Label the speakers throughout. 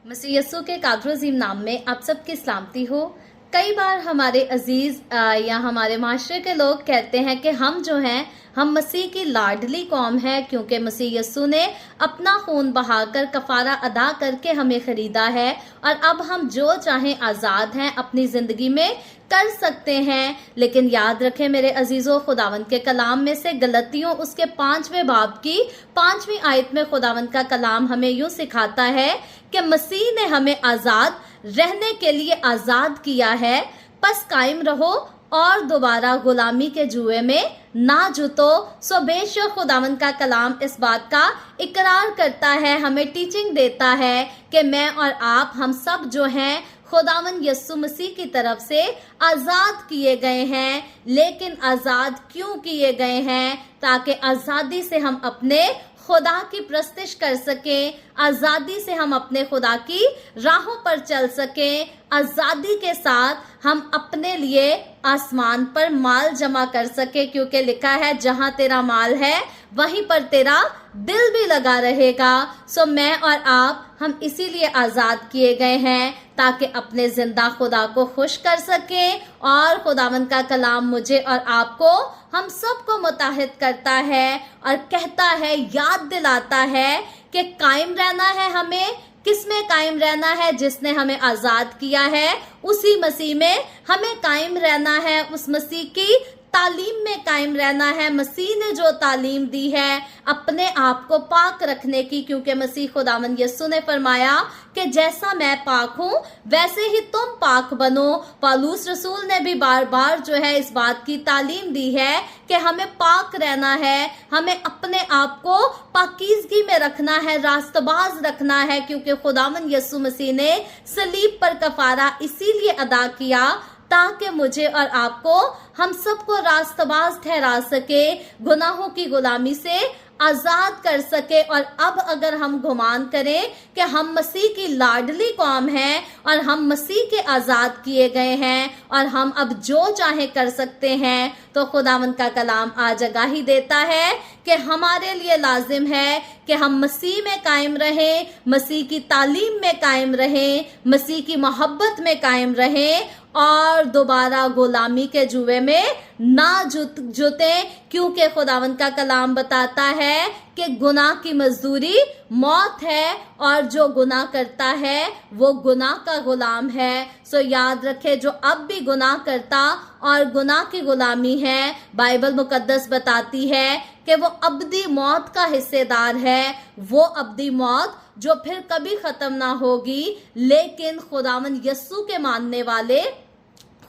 Speaker 1: मसीह यस्सु के कादर अज़ीम नाम में आप सबकी सलामती हो। कई बार हमारे अजीज या हमारे माशरे के लोग कहते हैं कि हम जो हैं हम मसीह की लाडली कौम है, क्योंकि मसीह यस्सु ने अपना खून बहाकर कफारा अदा करके हमें खरीदा है और अब हम जो चाहें आज़ाद हैं, अपनी ज़िंदगी में कर सकते हैं। लेकिन याद रखें मेरे अजीज़ों, खुदावंद के कलाम में से गलतियों उसके 5वें बाब की 5वीं आयत में खुदावंद का कलाम हमें यूँ सिखाता है कि मसीह ने हमें आज़ाद रहने के लिए आज़ाद किया है, बस कायम रहो और दोबारा गुलामी के जुए में ना जुतो। सो बेशक खुदावंद का कलाम इस बात का इकरार करता है, हमें टीचिंग देता है कि मैं और आप हम सब जो हैं खुदावंद यस्सु मसीह की तरफ से आज़ाद किए गए हैं। लेकिन आज़ाद क्यों किए गए हैं? ताकि आज़ादी से हम अपने खुदा की प्रस्तिश कर सकें, आज़ादी से हम अपने खुदा की राहों पर चल सकें, आज़ादी के साथ हम अपने लिए आसमान पर माल जमा कर सकें, क्योंकि लिखा है जहां तेरा माल है वहीं पर तेरा दिल भी लगा रहेगा। सो मैं और आप हम इसीलिए आज़ाद किए गए हैं ताकि अपने जिंदा खुदा को खुश कर सकें। और खुदावंद का कलाम मुझे और आपको हम सबको मुताहिद करता है और कहता है, याद दिलाता है कि कायम रहना है हमें। किस में कायम रहना है? जिसने हमें आज़ाद किया है उसी मसीह में हमें कायम रहना है, उस मसीह की तालीम में कायम रहना है। मसीह ने जो तालीम दी है अपने आप को पाक रखने की, क्योंकि मसीह खुदावंद यस्सु ने फरमाया कि जैसा मैं पाक हूँ वैसे ही तुम पाक बनो। पौलुस रसूल ने भी बार बार जो है इस बात की तालीम दी है कि हमें पाक रहना है, हमें अपने आप को पाकीज़गी में रखना है, रास्तबाज रखना है, क्योंकि खुदावंद यस्सु मसीह ने सलीब पर कफारा इसीलिए अदा किया ताकि मुझे और आपको हम सबको रास्तबाज ठहरा सके, गुनाहों की गुलामी से आज़ाद कर सके। और अब अगर हम गुमान करें कि हम मसीह की लाडली कौम हैं और हम मसीह के आज़ाद किए गए हैं और हम अब जो चाहे कर सकते हैं, तो खुदावंद का कलाम आज आगाही देता है कि हमारे लिए लाजिम है कि हम मसीह में कायम रहें, मसीह की तालीम में कायम रहें, मसीह की मोहब्बत में कायम रहें और दोबारा गुलामी के जुए में ना जुतें, क्योंकि खुदावंद का कलाम बताता है कि गुनाह की मजदूरी मौत है और जो गुनाह करता है वो गुनाह का गुलाम है। सो याद रखे, जो अब भी गुनाह करता और गुनाह की गुलामी है, बाइबल मुकद्दस बताती है कि वो अब्दी मौत का हिस्सेदार है, वो अब्दी मौत जो फिर कभी खत्म ना होगी। लेकिन खुदावंद यस्सु के मानने वाले,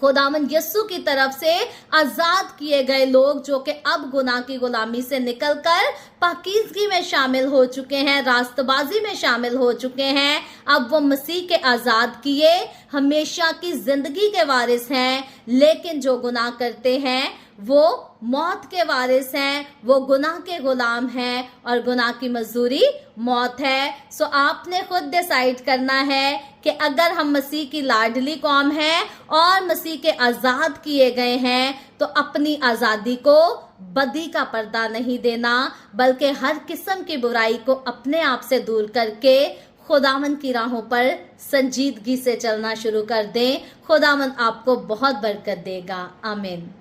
Speaker 1: खुदावंद यस्सु की तरफ से आज़ाद किए गए लोग जो कि अब गुनाह की गुलामी से निकलकर पाकीज़गी में शामिल हो चुके हैं, रास्तबाजी में शामिल हो चुके हैं, अब वो मसीह के आज़ाद किए हमेशा की जिंदगी के वारिस हैं। लेकिन जो गुनाह करते हैं वो मौत के वारिस हैं, वो गुनाह के गुलाम हैं और गुनाह की मजदूरी मौत है। सो आपने खुद डिसाइड करना है कि अगर हम मसीह की लाडली कौम हैं और मसीह के आज़ाद किए गए हैं, तो अपनी आज़ादी को बदी का पर्दा नहीं देना, बल्कि हर किस्म की बुराई को अपने आप से दूर करके खुदावंद की राहों पर संजीदगी से चलना शुरू कर दें। खुदावंद आपको बहुत बरकत देगा। आमीन।